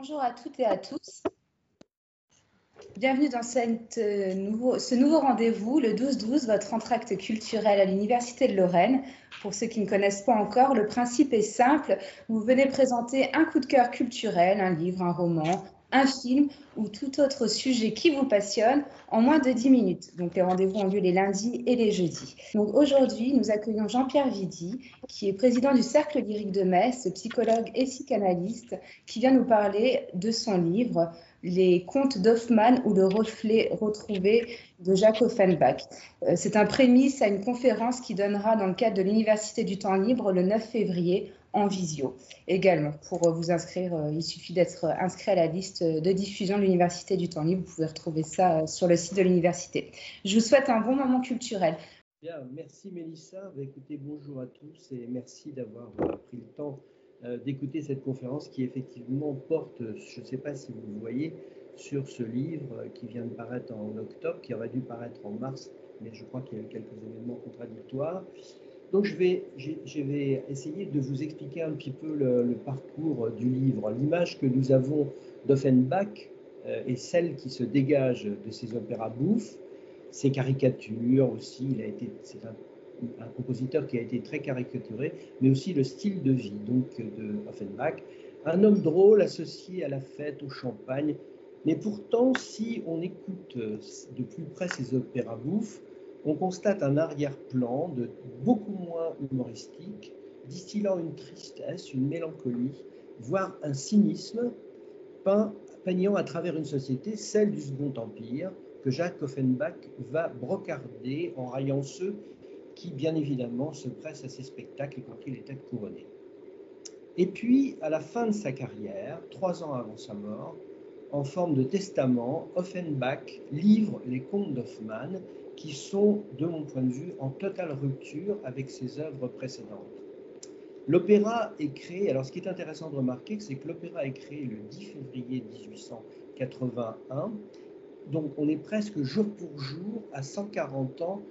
Bonjour à toutes et à tous. Bienvenue dans ce nouveau rendez-vous, le 12-12, votre entracte culturel à l'Université de Lorraine. Pour ceux qui ne connaissent pas encore, le principe est simple. Vous venez présenter un coup de cœur culturel, un livre, un roman, un film ou tout autre sujet qui vous passionne en moins de 10 minutes. Donc les rendez-vous ont lieu les lundis et les jeudis. Donc aujourd'hui, nous accueillons Jean-Pierre Vidy, qui est président du Cercle lyrique de Metz, psychologue et psychanalyste, qui vient nous parler de son livre Les contes d'Hoffmann ou le reflet retrouvé de Jacques Offenbach. C'est un prémisse à une conférence qui donnera dans le cadre de l'Université du Temps Libre le 9 février en visio. Également, pour vous inscrire, il suffit d'être inscrit à la liste de diffusion de l'Université du Temps Libre. Vous pouvez retrouver ça sur le site de l'université. Je vous souhaite un bon moment culturel. Bien, merci Mélissa. Écoutez, bonjour à tous et merci d'avoir pris le temps d'écouter cette conférence qui effectivement porte, je ne sais pas si vous le voyez, sur ce livre qui vient de paraître en octobre, qui aurait dû paraître en mars, mais je crois qu'il y a eu quelques événements contradictoires. Donc je vais essayer de vous expliquer un petit peu le parcours du livre. L'image que nous avons d'Offenbach est celle qui se dégage de ses opéras bouffes, ses caricatures aussi. C'est un compositeur qui a été très caricaturé, mais aussi le style de vie donc, de Offenbach. Un homme drôle associé à la fête, au champagne. Mais pourtant, si on écoute de plus près ses opéras bouffes, on constate un arrière-plan de beaucoup moins humoristique, distillant une tristesse, une mélancolie, voire un cynisme peignant à travers une société, celle du Second Empire, que Jacques Offenbach va brocarder en raillant ceux qui, bien évidemment, se pressent à ses spectacles, y compris les têtes couronnées. Et puis, à la fin de sa carrière, 3 ans avant sa mort, en forme de testament, Offenbach livre les contes d'Hoffmann, qui sont, de mon point de vue, en totale rupture avec ses œuvres précédentes. L'opéra est créé, alors ce qui est intéressant de remarquer, c'est que l'opéra est créé le 10 février 1881, donc on est presque jour pour jour à 140 ans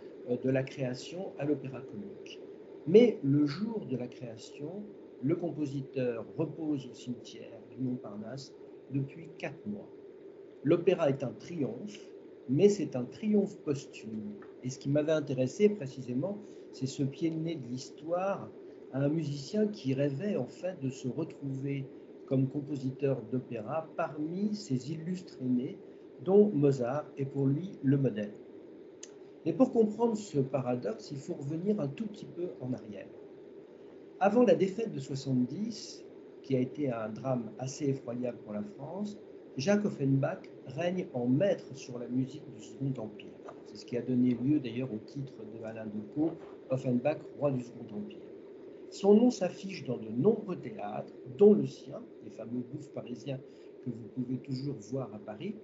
de la création à l'Opéra Comique. Mais le jour de la création, le compositeur repose au cimetière du Montparnasse depuis 4 mois. L'opéra est un triomphe, mais c'est un triomphe posthume. Et ce qui m'avait intéressé précisément, c'est ce pied de nez de l'histoire à un musicien qui rêvait en fait de se retrouver comme compositeur d'opéra parmi ses illustres aînés, dont Mozart est pour lui le modèle. Mais pour comprendre ce paradoxe, il faut revenir un tout petit peu en arrière. Avant la défaite de 70, qui a été un drame assez effroyable pour la France, Jacques Offenbach règne en maître sur la musique du Second Empire. C'est ce qui a donné lieu d'ailleurs au titre de Alain Decaux, Offenbach, roi du Second Empire. Son nom s'affiche dans de nombreux théâtres, dont le sien, les fameux bouffes parisiens que vous pouvez toujours voir à Paris.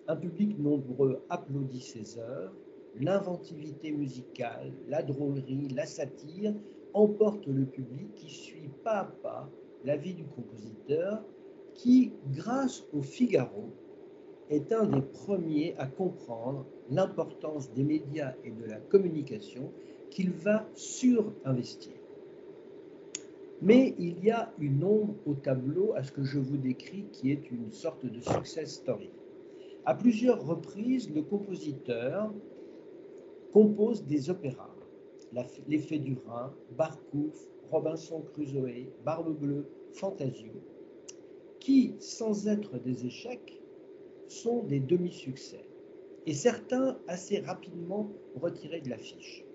Un public nombreux applaudit ses œuvres. L'inventivité musicale, la drôlerie, la satire emportent le public qui suit pas à pas la vie du compositeur qui, grâce au Figaro, est un des premiers à comprendre l'importance des médias et de la communication qu'il va surinvestir. Mais il y a une ombre au tableau à ce que je vous décris qui est une sorte de success story. À plusieurs reprises, le compositeur compose des opéras. L'Effet du Rhin, Barcouf, Robinson Crusoe, Barbe Bleue, Fantasio, qui, sans être des échecs, sont des demi-succès, et certains assez rapidement retirés de l'affiche.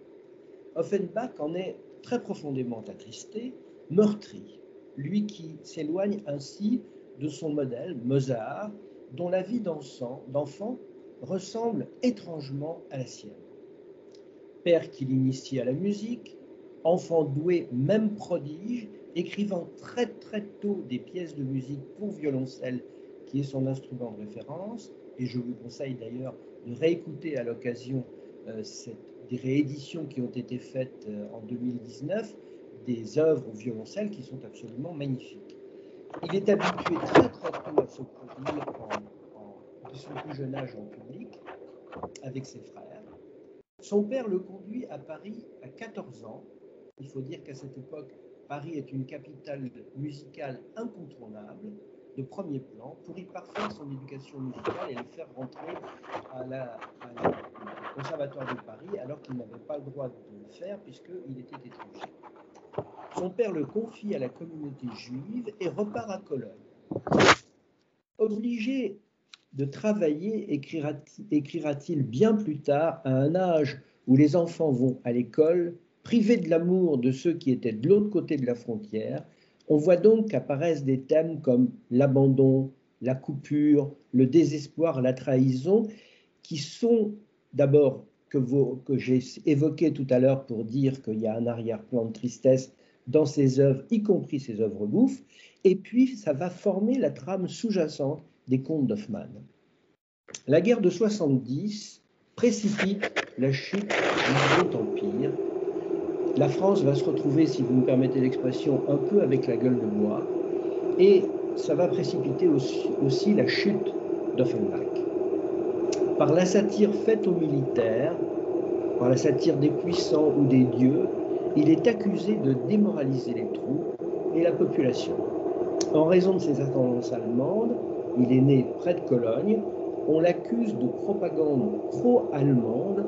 Offenbach en est très profondément attristé, meurtri, lui qui s'éloigne ainsi de son modèle, Mozart, dont la vie d'enfant ressemble étrangement à la sienne. Père qui l'initie à la musique, enfant doué, même prodige, écrivant très très tôt des pièces de musique pour violoncelle, qui est son instrument de référence, et je vous conseille d'ailleurs de réécouter à l'occasion des rééditions qui ont été faites en 2019, des œuvres au violoncelle qui sont absolument magnifiques. Il est habitué très très tôt à se produire de son plus jeune âge en public, avec ses frères. Son père le conduit à Paris à 14 ans. Il faut dire qu'à cette époque, Paris est une capitale musicale incontournable. de premier plan pour y parfaire son éducation musicale et le faire rentrer au Conservatoire de Paris, alors qu'il n'avait pas le droit de le faire puisqu'il était étranger. Son père le confie à la communauté juive et repart à Cologne. Obligé de travailler, écrira-t-il bien plus tard, à un âge où les enfants vont à l'école, privés de l'amour de ceux qui étaient de l'autre côté de la frontière, on voit donc qu'apparaissent des thèmes comme l'abandon, la coupure, le désespoir, la trahison, qui sont d'abord que j'ai évoqué tout à l'heure pour dire qu'il y a un arrière-plan de tristesse dans ses œuvres, y compris ses œuvres bouffes, et puis ça va former la trame sous-jacente des contes d'Hoffmann. La guerre de 70 précipite la chute du Second Empire. La France va se retrouver, si vous me permettez l'expression, un peu avec la gueule de bois, et ça va précipiter aussi la chute d'Offenbach. Par la satire faite aux militaires, par la satire des puissants ou des dieux, il est accusé de démoraliser les troupes et la population. En raison de ses ascendances allemandes, il est né près de Cologne, on l'accuse de propagande pro-allemande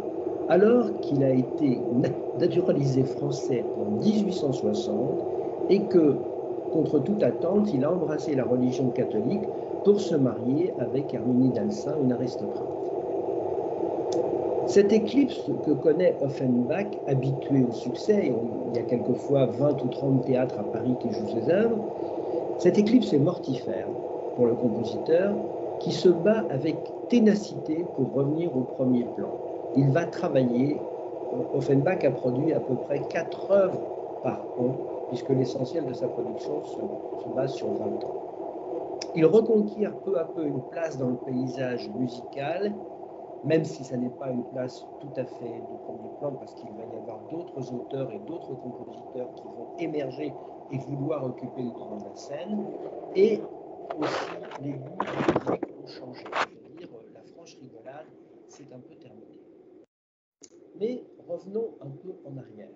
alors qu'il a été naturalisé français en 1860 et que, contre toute attente, il a embrassé la religion catholique pour se marier avec Herminie d'Alsain, une aristocrate. Cette éclipse que connaît Offenbach, habitué au succès, il y a quelquefois 20 ou 30 théâtres à Paris qui jouent ses œuvres, cette éclipse est mortifère pour le compositeur qui se bat avec ténacité pour revenir au premier plan. Il va travailler, Offenbach a produit à peu près 4 œuvres par an, puisque l'essentiel de sa production se base sur 20 ans. Il reconquiert peu à peu une place dans le paysage musical, même si ça n'est pas une place tout à fait de premier plan, parce qu'il va y avoir d'autres auteurs et d'autres compositeurs qui vont émerger et vouloir occuper le devant de la scène, et aussi les goûts de musique ont changé. Je veux dire, la franche rigolade, c'est un peu terminé. Mais revenons un peu en arrière.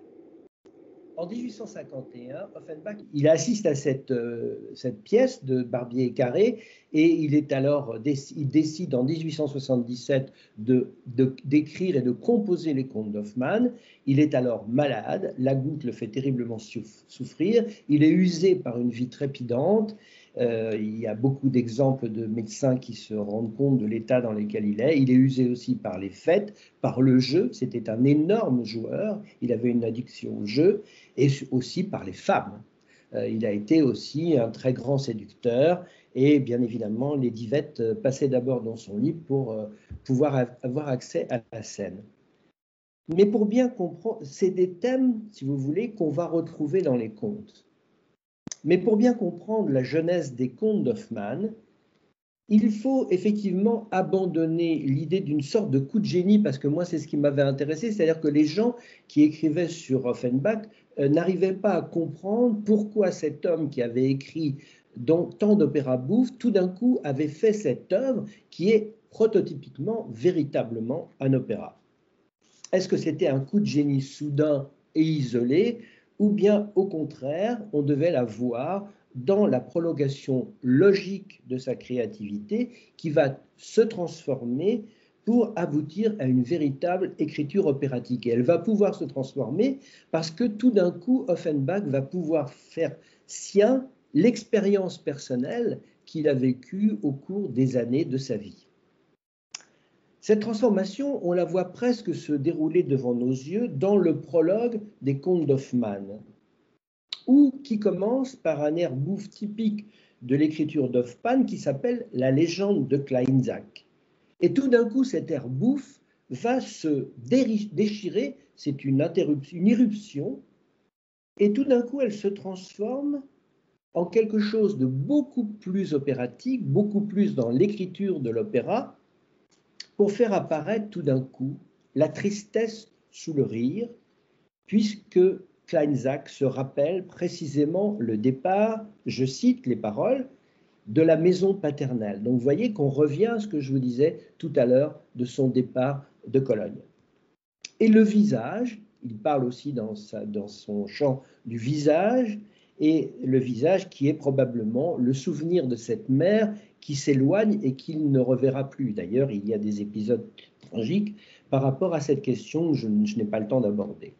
En 1851, Offenbach, il assiste à cette pièce de Barbier et Carré et il décide en 1877 d'écrire et de composer les contes d'Hoffmann. Il est alors malade, la goutte le fait terriblement souffrir, il est usé par une vie trépidante. Il y a beaucoup d'exemples de médecins qui se rendent compte de l'état dans lequel il est. Il est usé aussi par les fêtes, par le jeu. C'était un énorme joueur. Il avait une addiction au jeu et aussi par les femmes. Il a été aussi un très grand séducteur et bien évidemment, les divettes passaient d'abord dans son lit pour pouvoir avoir accès à la scène. Mais pour bien comprendre, c'est des thèmes, si vous voulez, qu'on va retrouver dans les contes. Mais pour bien comprendre la genèse des contes d'Hoffmann, il faut effectivement abandonner l'idée d'une sorte de coup de génie, parce que moi, c'est ce qui m'avait intéressé, c'est-à-dire que les gens qui écrivaient sur Offenbach n'arrivaient pas à comprendre pourquoi cet homme qui avait écrit tant d'opéras bouffes, tout d'un coup avait fait cette œuvre qui est prototypiquement, véritablement un opéra. Est-ce que c'était un coup de génie soudain et isolé, ou bien au contraire, on devait la voir dans la prolongation logique de sa créativité qui va se transformer pour aboutir à une véritable écriture opératique. Et elle va pouvoir se transformer parce que tout d'un coup, Offenbach va pouvoir faire sien l'expérience personnelle qu'il a vécue au cours des années de sa vie. Cette transformation, on la voit presque se dérouler devant nos yeux dans le prologue des contes d'Hoffmann, qui commence par un air bouffe typique de l'écriture d'Hoffmann qui s'appelle La légende de Kleinsack. Et tout d'un coup, cet air bouffe va se déchirer, c'est une irruption, et tout d'un coup, elle se transforme en quelque chose de beaucoup plus opératique, beaucoup plus dans l'écriture de l'opéra, pour faire apparaître tout d'un coup la tristesse sous le rire, puisque Kleinsack se rappelle précisément le départ, je cite les paroles, de la maison paternelle. Donc vous voyez qu'on revient à ce que je vous disais tout à l'heure de son départ de Cologne. Et le visage, il parle aussi dans son chant du visage, et le visage qui est probablement le souvenir de cette mère qui s'éloigne et qu'il ne reverra plus. D'ailleurs, il y a des épisodes tragiques par rapport à cette question que je n'ai pas le temps d'aborder.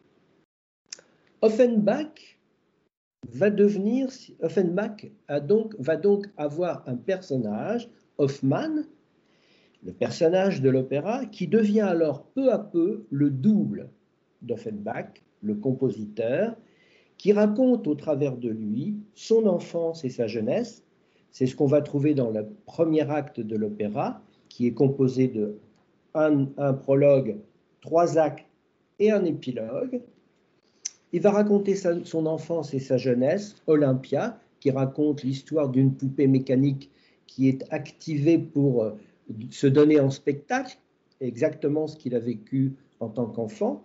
Offenbach va donc avoir un personnage, Hoffmann, le personnage de l'opéra, qui devient alors peu à peu le double d'Offenbach, le compositeur, qui raconte au travers de lui son enfance et sa jeunesse. C'est ce qu'on va trouver dans le premier acte de l'opéra, qui est composé de un prologue, 3 actes et un épilogue. Il va raconter son enfance et sa jeunesse, Olympia, qui raconte l'histoire d'une poupée mécanique qui est activée pour se donner en spectacle, exactement ce qu'il a vécu en tant qu'enfant.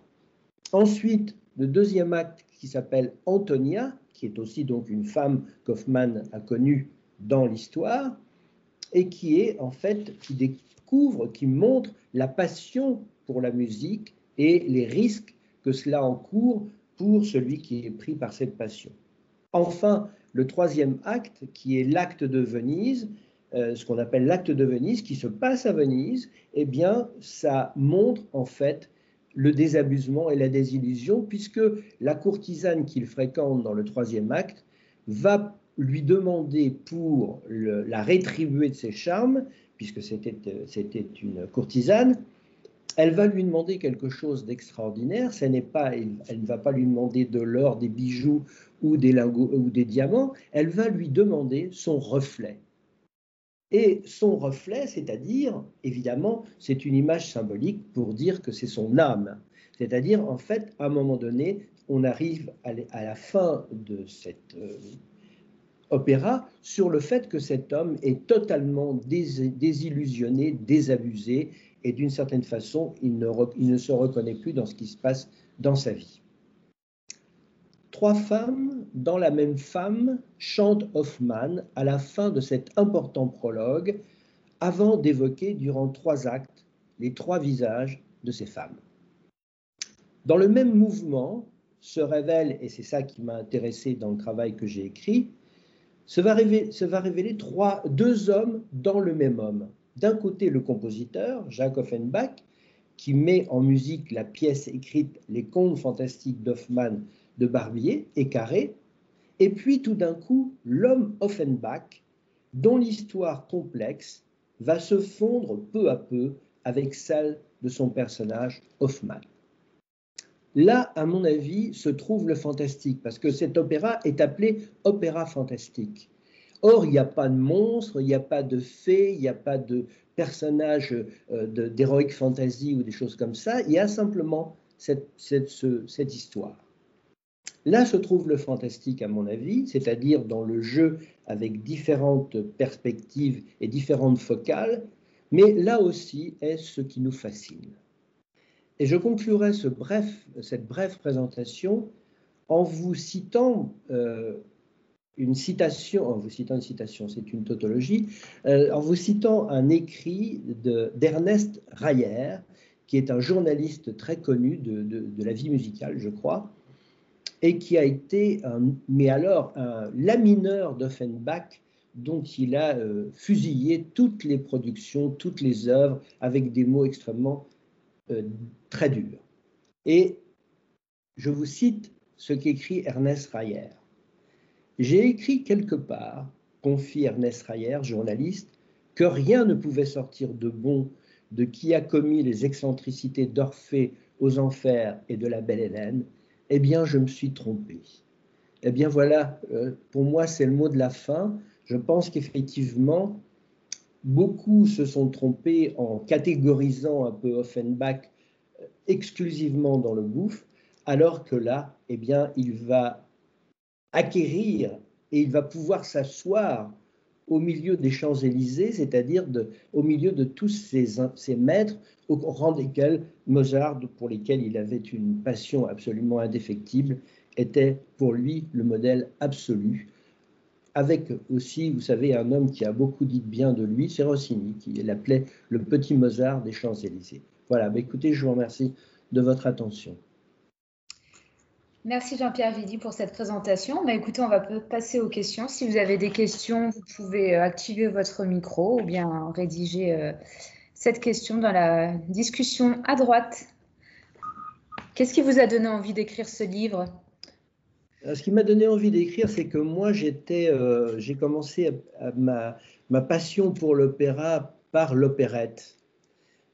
Ensuite, le deuxième acte qui s'appelle Antonia, qui est aussi donc une femme qu'Hoffmann a connue dans l'histoire, et qui est en fait, qui découvre, qui montre la passion pour la musique et les risques que cela encourt pour celui qui est pris par cette passion. Enfin, le troisième acte, qui est l'acte de Venise, ce qu'on appelle l'acte de Venise, qui se passe à Venise, eh bien, ça montre en fait le désabusement et la désillusion, puisque la courtisane qu'il fréquente dans le troisième acte va lui demander pour la rétribuer de ses charmes, puisque c'était une courtisane, elle va lui demander quelque chose d'extraordinaire. Elle ne va pas lui demander de l'or, des bijoux ou des lingots ou des diamants. Elle va lui demander son reflet. Et son reflet, c'est-à-dire, évidemment, c'est une image symbolique pour dire que c'est son âme. C'est-à-dire, en fait, à un moment donné, on arrive à la fin de cet opéra sur le fait que cet homme est totalement désillusionné, désabusé, et d'une certaine façon, il ne se reconnaît plus dans ce qui se passe dans sa vie. 3 femmes dans la même femme chante Hoffmann à la fin de cet important prologue, avant d'évoquer durant 3 actes les 3 visages de ces femmes. Dans le même mouvement se révèle, et c'est ça qui m'a intéressé dans le travail que j'ai écrit, se va révéler 2 hommes dans le même homme. D'un côté, le compositeur, Jacques Offenbach, qui met en musique la pièce écrite Les Contes fantastiques d'Hoffmann de Barbier et Carré, et puis tout d'un coup, l'homme Offenbach, dont l'histoire complexe va se fondre peu à peu avec celle de son personnage Hoffmann. Là, à mon avis, se trouve le fantastique, parce que cet opéra est appelé opéra fantastique. Or, il n'y a pas de monstres, il n'y a pas de fées, il n'y a pas de personnages d'heroic fantasy ou des choses comme ça, il y a simplement cette histoire. Là se trouve le fantastique, à mon avis, c'est-à-dire dans le jeu avec différentes perspectives et différentes focales, mais là aussi est ce qui nous fascine. Et je conclurai cette brève présentation en vous citant une citation, c'est une tautologie, en vous citant un écrit d'Ernest Reyer, qui est un journaliste très connu de la vie musicale, je crois, et qui a été un lamineur d'Offenbach, dont il a fusillé toutes les productions, toutes les œuvres, avec des mots extrêmement très durs. Et je vous cite ce qu'écrit Ernest Reyer. « J'ai écrit quelque part, confie Ernest Reyer, journaliste, que rien ne pouvait sortir de bon de qui a commis les excentricités d'Orphée aux enfers et de la belle Hélène. Eh bien, je me suis trompé. » Eh bien, voilà, pour moi, c'est le mot de la fin. Je pense qu'effectivement, beaucoup se sont trompés en catégorisant un peu Offenbach exclusivement dans le gouffre, alors que là, eh bien, il va acquérir et il va pouvoir s'asseoir au milieu des Champs-Élysées, c'est-à-dire au milieu de tous ces maîtres, au rang desquels Mozart, pour lesquels il avait une passion absolument indéfectible, était pour lui le modèle absolu. Avec aussi, vous savez, un homme qui a beaucoup dit bien de lui, c'est Rossini, qui l'appelait le petit Mozart des Champs-Élysées. Voilà, bah écoutez, je vous remercie de votre attention. Merci Jean-Pierre Vidy pour cette présentation. Bah, écoutez, on va passer aux questions. Si vous avez des questions, vous pouvez activer votre micro ou bien rédiger cette question dans la discussion à droite. Qu'est-ce qui vous a donné envie d'écrire ce livre? Ce qui m'a donné envie d'écrire, c'est que moi, j'ai commencé ma passion pour l'opéra par l'opérette.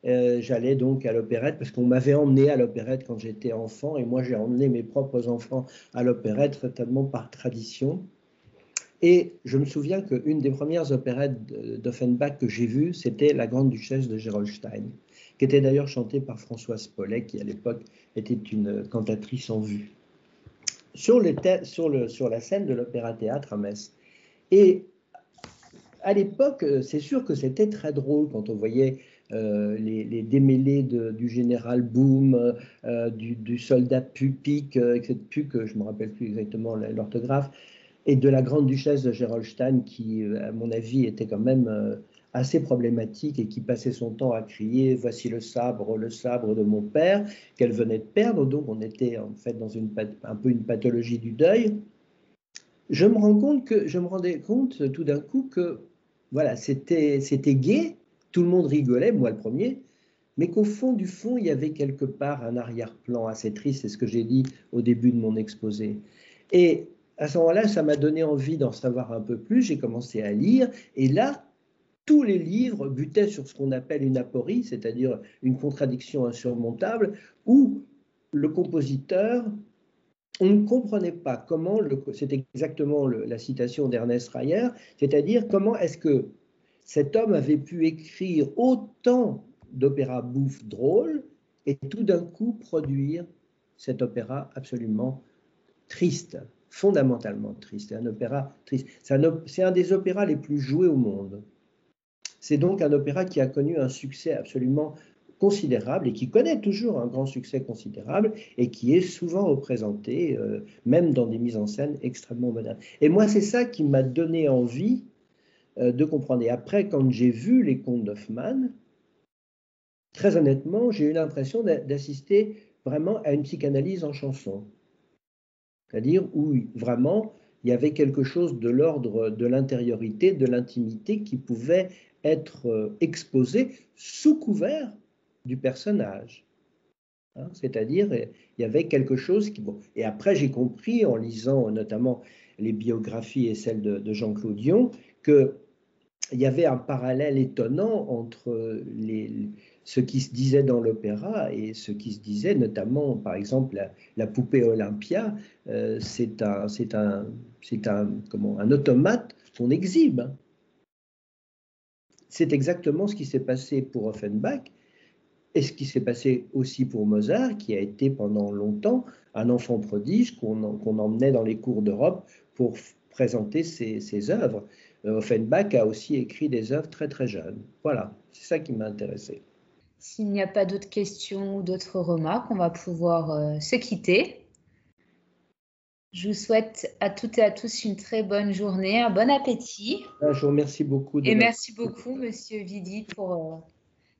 J'allais donc à l'opérette parce qu'on m'avait emmené à l'opérette quand j'étais enfant et moi j'ai emmené mes propres enfants à l'opérette totalement par tradition. Et je me souviens qu'une des premières opérettes d'Offenbach que j'ai vues, c'était La Grande Duchesse de Gerolstein, qui était d'ailleurs chantée par Françoise Pollet, qui à l'époque était une cantatrice en vue, sur la scène de l'Opéra-Théâtre à Metz. Et à l'époque, c'est sûr que c'était très drôle quand on voyait les démêlés du général Boom, du soldat Pupic, Puck, je ne me rappelle plus exactement l'orthographe, et de la grande duchesse de Gerolstein qui, à mon avis, était quand même assez problématique et qui passait son temps à crier « Voici le sabre de mon père », qu'elle venait de perdre. Donc on était en fait dans un peu une pathologie du deuil. Je me rendais compte tout d'un coup que voilà, c'était gai, tout le monde rigolait, moi le premier, mais qu'au fond du fond, il y avait quelque part un arrière-plan assez triste, c'est ce que j'ai dit au début de mon exposé. Et à ce moment-là, ça m'a donné envie d'en savoir un peu plus, j'ai commencé à lire, et là, tous les livres butaient sur ce qu'on appelle une aporie, c'est-à-dire une contradiction insurmontable, où le compositeur, on ne comprenait pas comment, c'est exactement la citation d'Ernest Reyer, c'est-à-dire comment est-ce que cet homme avait pu écrire autant d'opéras bouffes drôles et tout d'un coup produire cet opéra absolument triste, fondamentalement triste, un opéra triste. C'est un des opéras les plus joués au monde. C'est donc un opéra qui a connu un succès absolument considérable et qui connaît toujours un grand succès considérable et qui est souvent représenté, même dans des mises en scène extrêmement modernes. Et moi, c'est ça qui m'a donné envie de comprendre. Et après, quand j'ai vu les contes d'Hoffmann, très honnêtement, j'ai eu l'impression d'assister vraiment à une psychanalyse en chanson. C'est-à-dire où vraiment il y avait quelque chose de l'ordre de l'intériorité, de l'intimité qui pouvait être exposé sous couvert du personnage. Hein, c'est-à-dire, il y avait quelque chose qui... Bon. Et après, j'ai compris, en lisant notamment les biographies et celles de Jean-Claude Dion, qu'il y avait un parallèle étonnant entre ce qui se disait dans l'opéra et ce qui se disait notamment, par exemple, la poupée Olympia, c'est un automate qu'on exhibe. C'est exactement ce qui s'est passé pour Offenbach et ce qui s'est passé aussi pour Mozart, qui a été pendant longtemps un enfant prodige qu'on emmenait dans les cours d'Europe pour présenter ses œuvres. Offenbach a aussi écrit des œuvres très très jeunes. Voilà, c'est ça qui m'a intéressé. S'il n'y a pas d'autres questions ou d'autres remarques, on va pouvoir se quitter. Je vous souhaite à toutes et à tous une très bonne journée, un bon appétit. Je vous remercie beaucoup. Et merci beaucoup, Monsieur Vidy, pour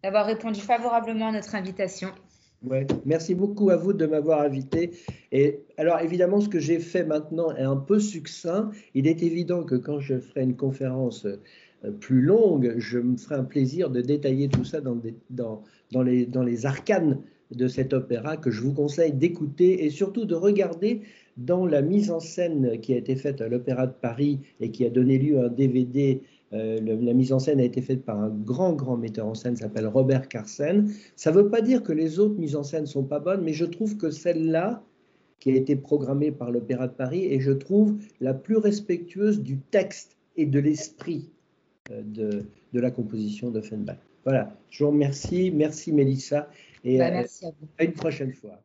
d'avoir répondu favorablement à notre invitation. Ouais, merci beaucoup à vous de m'avoir invité. Et alors, évidemment, ce que j'ai fait maintenant est un peu succinct. Il est évident que quand je ferai une conférence plus longue, je me ferai un plaisir de détailler tout ça dans les arcanes de cet opéra que je vous conseille d'écouter et surtout de regarder dans la mise en scène qui a été faite à l'Opéra de Paris et qui a donné lieu à un DVD. La mise en scène a été faite par un grand metteur en scène, s'appelle Robert Carsen. Ça ne veut pas dire que les autres mises en scène ne sont pas bonnes, mais je trouve que celle-là, qui a été programmée par l'Opéra de Paris, est, je trouve, la plus respectueuse du texte et de l'esprit de la composition d'Offenbach. Voilà, je vous remercie. Merci Mélissa et merci à vous. à une prochaine fois.